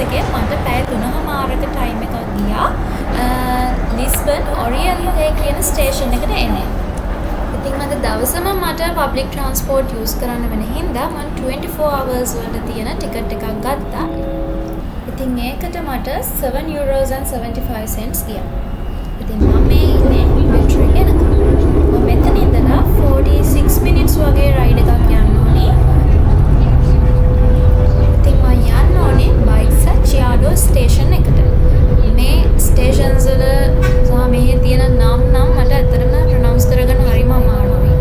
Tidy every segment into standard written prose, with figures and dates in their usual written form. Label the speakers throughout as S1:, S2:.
S1: එකේ මට පැය 3:00ක ටයිම් එකක් ගියා ලිස්බන් ඔරියල් කියන ස්ටේෂන් එකට එන්නේ. ඉතින් මට දවසම මට පබ්ලික් ට්‍රාන්ස්පෝර්ට් යූස් කරන්න වෙන හින්දා මම 24 hours වලට තියෙන ටිකට් එකක් ගත්තා. ඉතින් ඒකට මට €7.75 ගියා. ඉතින් මම මේ ඉන්නේ මෙට්‍රෝ එක යනකම්. මම මෙතන ඉඳලා 46 minutes වගේ රයිඩ් එකක් යන්න ඕනේ. ඉතින් මම යන්න ඕනේ බයික්සචියාඩෝ ස්ටේෂන් එකට. මේ ස්ටේෂන්ස් වල සහ මෙහි තියෙන නම් මට ඇත්තටම ප්‍රොනවුන්ස් කරගන්න හරිම අමාරුයි.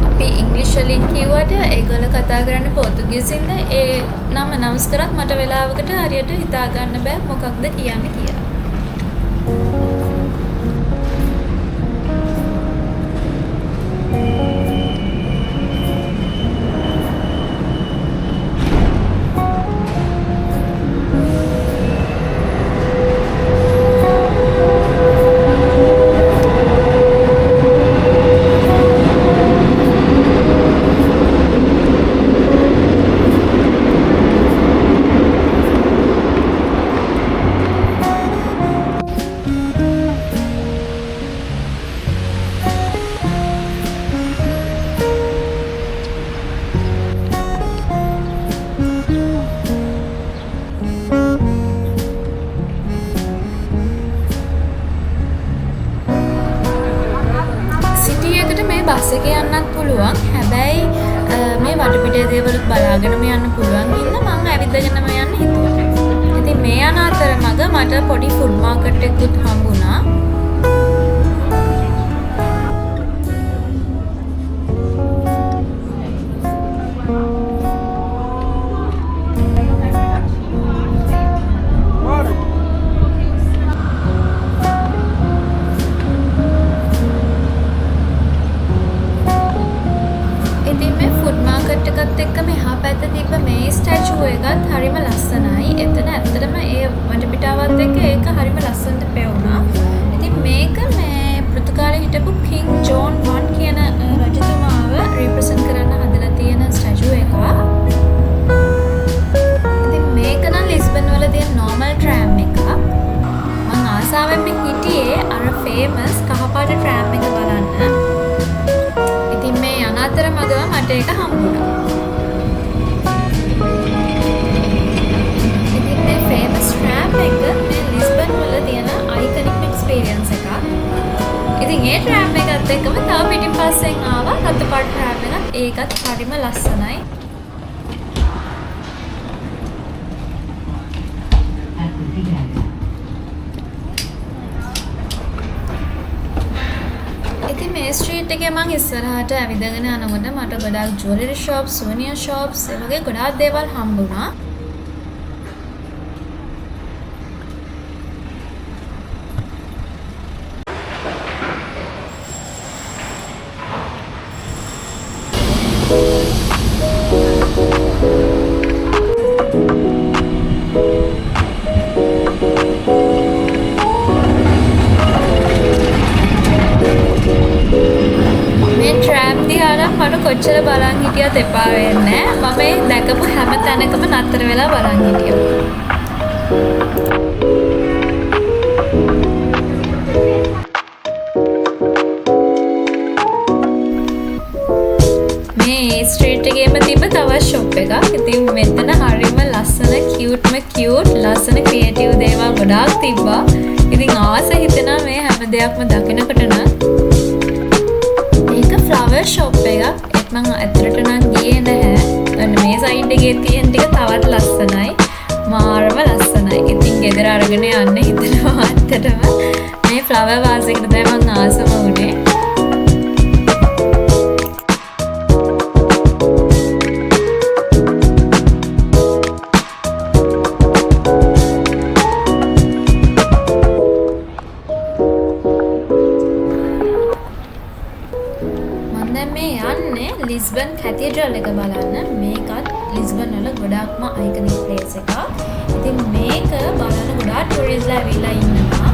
S1: අපි ඉංග්‍රීසි වලින් කියුවට ඒගොල්ලෝ කතා කරන්නේ පොර්තුගීසින්ද ඒ නම අනවුන්ස් කරත් මට වෙලාවකට හරියට හිතා ගන්න බෑ මොකක්ද කියන්නේ කියලා. බස් එකේ යන්නත් පුළුවන්. හැබැයි මේ වටපිටේ දේවලුත් බලාගෙනම යන්න පුළුවන් ඉන්න මම ඇවිදගෙනම යන්න හිතුවා. ඉතින් මේ යන අතරමඟ මට පොඩි ෆුඩ් මාකට් එකකුත් හම්බුණා. හරිම ලස්සනයි. එතන ඇත්තටම ඒ වටපිටාවත් එක්ක ඒක හරිම ලස්සනට පෙවුණා. ඉතින් මේක මේ පෘතුගාලේ හිටපු කිං ජෝන් 1 කියන රජතුමාව රිප්‍රසන්ට් කරන්න හදලා තියෙන ස්ටැචු එකක්. ඉතින් මේක නම් ලිස්බන් වල තියෙන නෝමල් ට්‍රෑම් එකක්. මම ආසාවෙන් හිටියේ අර ෆේමස් කහපාට ට්‍රෑම් එක බලන්න. ඉතින් මේ යන අතරමඟ මට ඒක හම්බුණා. ෆේමස් ට්‍රෑම් එක මේ ලිස්බන් වල තියෙන අයිකනික් එක්ස්පීරියන්ස් එකක්. ඉතින් ඒ ට්‍රෑම් එකත් එක්කම තව පිටිපස්සෙන් ආවා රතුපාට ට්‍රෑම් එකක්. ඒකත් හරිම ලස්සනයි. ඉතින් මේ ස්ට්‍රීට් එකේ මම ඉස්සරහට ඇවිදගෙන යනකොට මට ගොඩාක් ජුවලරි ෂොප්ස්, සුවනියර් ෂොප්ස් ඒ වගේ ගොඩාක් දේවල් හම්බුණා. මට කොච්චර බලන් හිටියත් එපා වෙන්නේ නැහැ. මම මේ දැකපු හැම තැනකම නතර වෙලා බලන් හිටියා. මේ ස්ට්‍රීට් එකේම තිබ්බ තවත් ෂොප් එකක්. ඉතින් මෙතන හරියම ලස්සන කියුට් ලස්සන ක්‍රියේටිව් දේවල් ගොඩාක් තිබ්බා. ඉතින් ආස හිතෙනවා මේ හැම දෙයක්ම දකිනකොට නම් ෆ්ලවර් ෂොප් එකක්. මම ඇතුළට නම් ගියේ නැහැ. ඔන්න මේ සයිඩ් එකේ තියෙන ටික තවත් ලස්සනයි. මාරම ලස්සනයි. ඉතින් ගෙදර අරගෙන යන්න හිතනවා ඇත්තටම. මේ ෆ්ලවර් වාස් එකට තමයි මම ආසම වුණේ. ලිස්බන් කැතිඩ්‍රල් එක බලන්න. මේකත් ලිස්බන් වල ගොඩාක්ම අයිකනික් ප්ලේස් එකක්. ඉතින් මේක බලන්න ගොඩාක් ටූරිස්ට්ලා ඇවිල්ලා ඉන්නවා.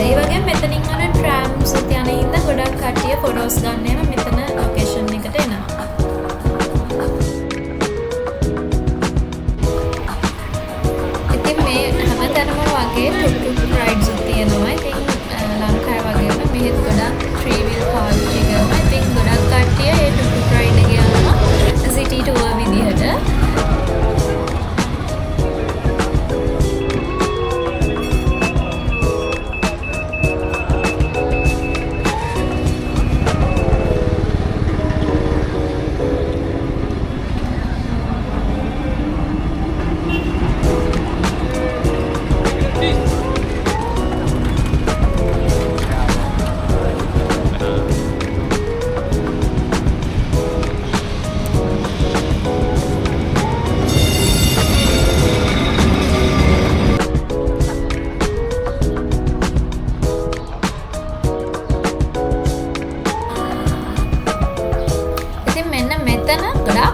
S1: ඒ වගේම මෙතනින් යන ට්‍රෑම්ස් යන හින්දා ගොඩක් කට්ටිය ෆොටෝස් ගන්නෙම මෙතන ලොකේෂන් එකට එනවා.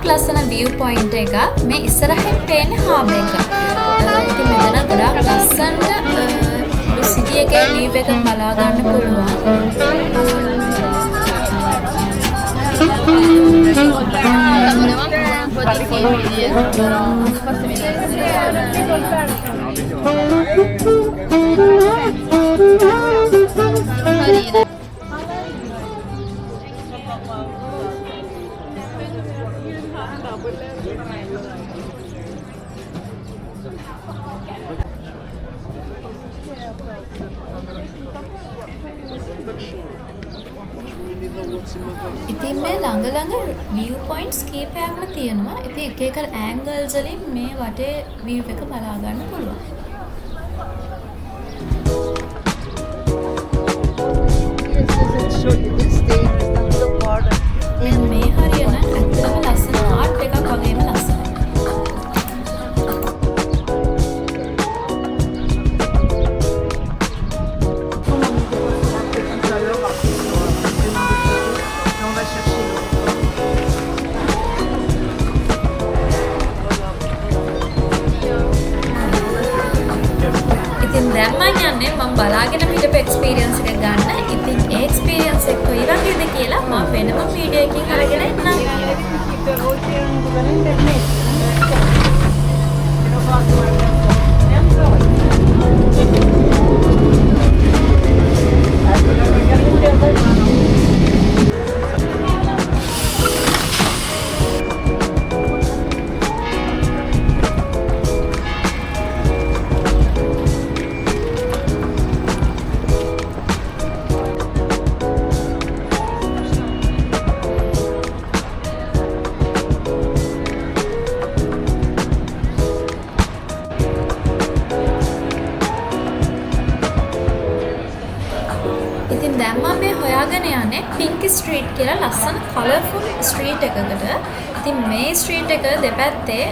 S1: ගොඩාක් ලස්සන view point එක. මේ ඉස්සරහින් පේන්නේ harbour එක. ඉතින් මෙතන ගොඩාක් ලස්සනට city එකේ view එක බලා ගන්න පුළුවන්. ඉතින් මේ ළඟ view points කීපයක්ම තියෙනවා. ඉතින් එක එක angles වලින් මේ වටේ view එක බලා ගන්න පුළුවන්. මේ හරියන ඇත්තම ලස්සන ආර්ට් එකක් වගේම ලස්සනයි. දැන් මම යන්නේ මම බලාගෙන හිටපු එක්ස්පීරියන්ස් එක ගන්න. ඉතින් ඒ එක්ස්පීරියන්ස් එක කොයි වගේද කියලා මම වෙනම වීඩියෝ එකකින් අරගෙන එන්නම්. ඉතින් දැන් මම මේ හොයාගෙන යන්නේ පින්ක් ස්ට්‍රීට් කියලා ලස්සන කලර්ෆුල් ස්ට්‍රීට් එකකට. ඉතින් මේ ස්ට්‍රීට් එක දෙපැත්තේ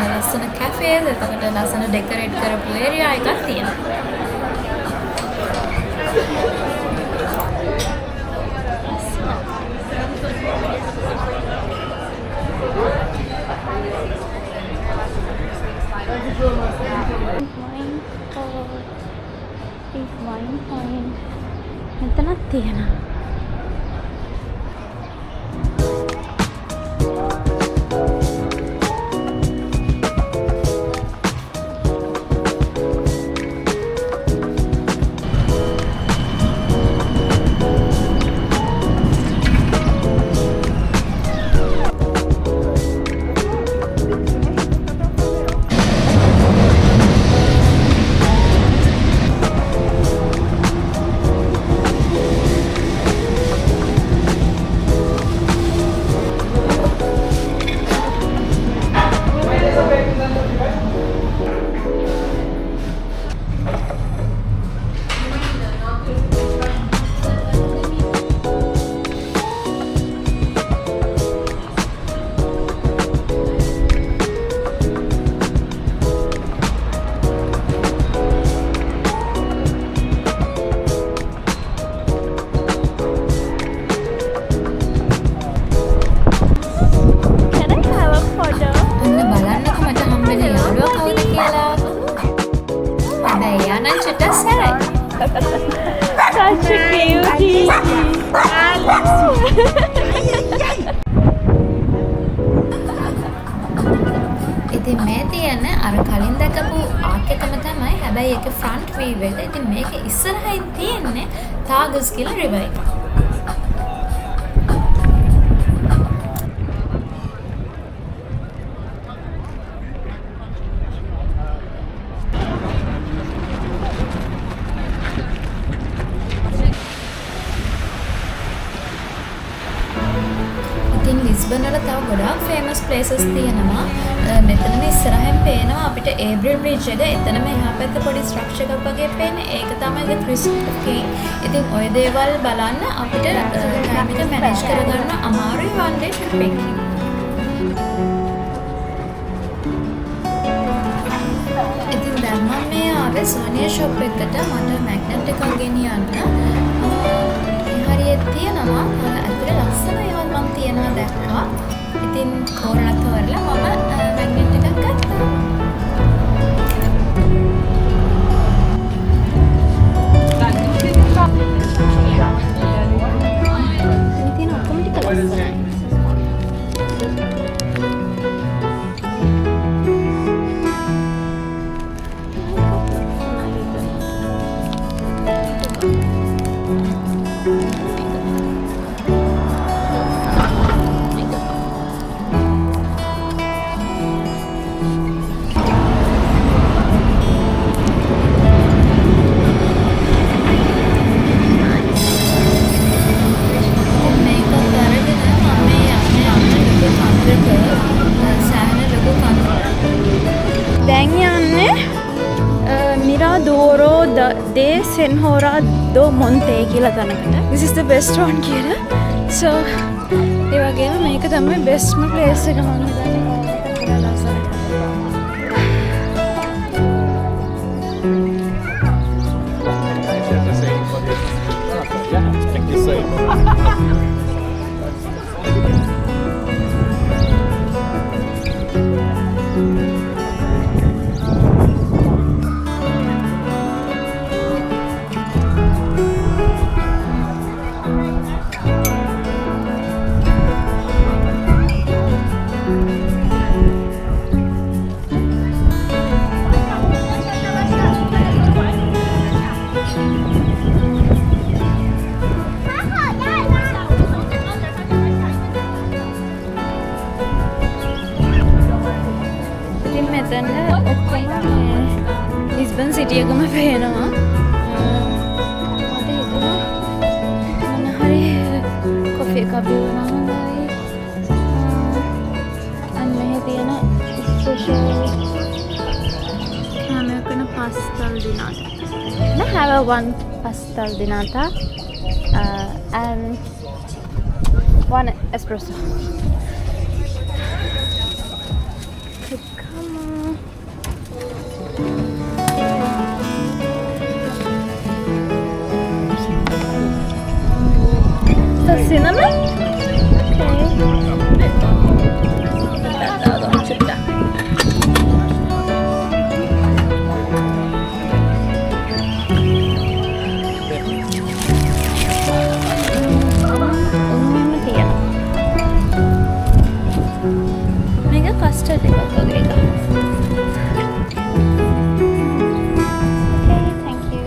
S1: ලස්සන කැෆේස්, එතකොට ලස්සන ඩෙකොරේට් කරපු ඒරියා එකක් තියෙනවා. මෙතනක් තියෙනවා.
S2: Such a cutie.
S1: ඉතින් මේ තියෙන අර කලින් දැකපු ආර්ක් එකම තමයි. හැබැයි ඒකේ ෆ්‍රන්ට් වීව් එක. ඉතින් මේකේ ඉස්සරහින් තියෙන්නේ තාගස් කියලා රිවර් එක. ලිස්බන් වල තව ගොඩාක් ෆේමස් ප්ලේසස් තියෙනවා. මෙතන ඉස්සරහින් පේනවා අපිට ඒබ්‍රිල් බ්‍රිජ් එක. එතනම එහා පැත්තේ පොඩි ස්ට්‍රක්චර් එකක් වගේ පේන්නේ. ඒක තමයි ක්‍රිස්ටල් කී. ඉතින් ওই දේවල් බලන්න අපිට ටයිම් එක මැනේජ් කරගන්න අමාරුයි one day trip එකකින්. ඉතින් දැන් මම මේ ආවේ සෝනියා ෂොප් එකට මට මැග්නට් එකක් ගෙනියන්න. හරියට තියෙනවා. ඇත්තට ලස්සන ඒවා මම තියෙන තියෙනවා දැක්කා. ඉතින් තෝරලා මම මැග්නට් එකක් ගත්තා. ඉතින් ඔක්කොම ටික ලස්සනයි. දැන් යන්නේ මිරාදෝරෝ de Senhora do Monte කියලා තැනකට. This is the best one කියලා. So ඒ වගේම මේක තමයි bestම place එක මම හිතන්නේ ලස්සනයි. මෙතන ලිස්බන් සිටි එකම පේනවා. මට හිතුණා මොන හරි කොෆි එකක් බිව්වම හොඳයි. අන්න මෙහෙ තියෙන special American pastel dinata. I have one pastel dinata and one espresso. Cinnamon? Mega custard එකක් වගේ එකක්. Okay, thank you.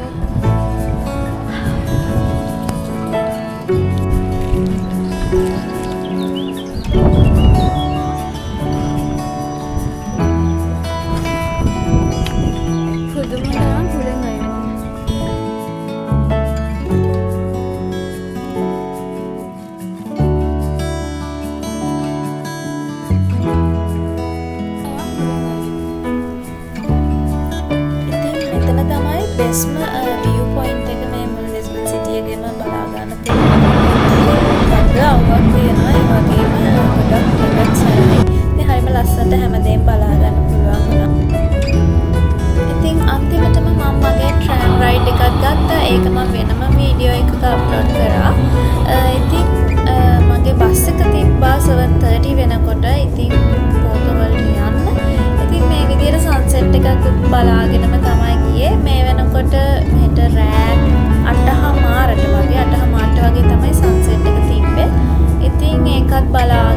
S1: බෙස්ම view point එක මේ මුළු ලිස්බන් සිටි එකේම බලා ගන්න තියෙනවා. අවුවක් තියෙනවා. ඒ වගේම ගොඩක් ප්‍රොජෙක්ට්ස් හරි. ඉතින් හරිම ලස්සනට හැමදේම බලා ගන්න පුළුවන් වුණා. ඉතින් අන්තිමටම මම මගේ ට්‍රෑම් රයිඩ් එකක් ගත්තා. ඒක මම වෙනම වීඩියෝ එකක අප්ලෝඩ් කරා. ඉතින් මගේ බස් එක තිබ්බා 7:30 වෙනකොට. ඉතින් පොතවලට යන්න. ඉතින් මේ විදිහට සන්සෙට් එකක් බලාගෙනම තමයි ගියේ. මේ වෙනකොට මෙහෙට රෑ 8:00 වගේ තමයි සන්සෙට් එක තිබ්බේ. ඉතින් ඒකත් බලා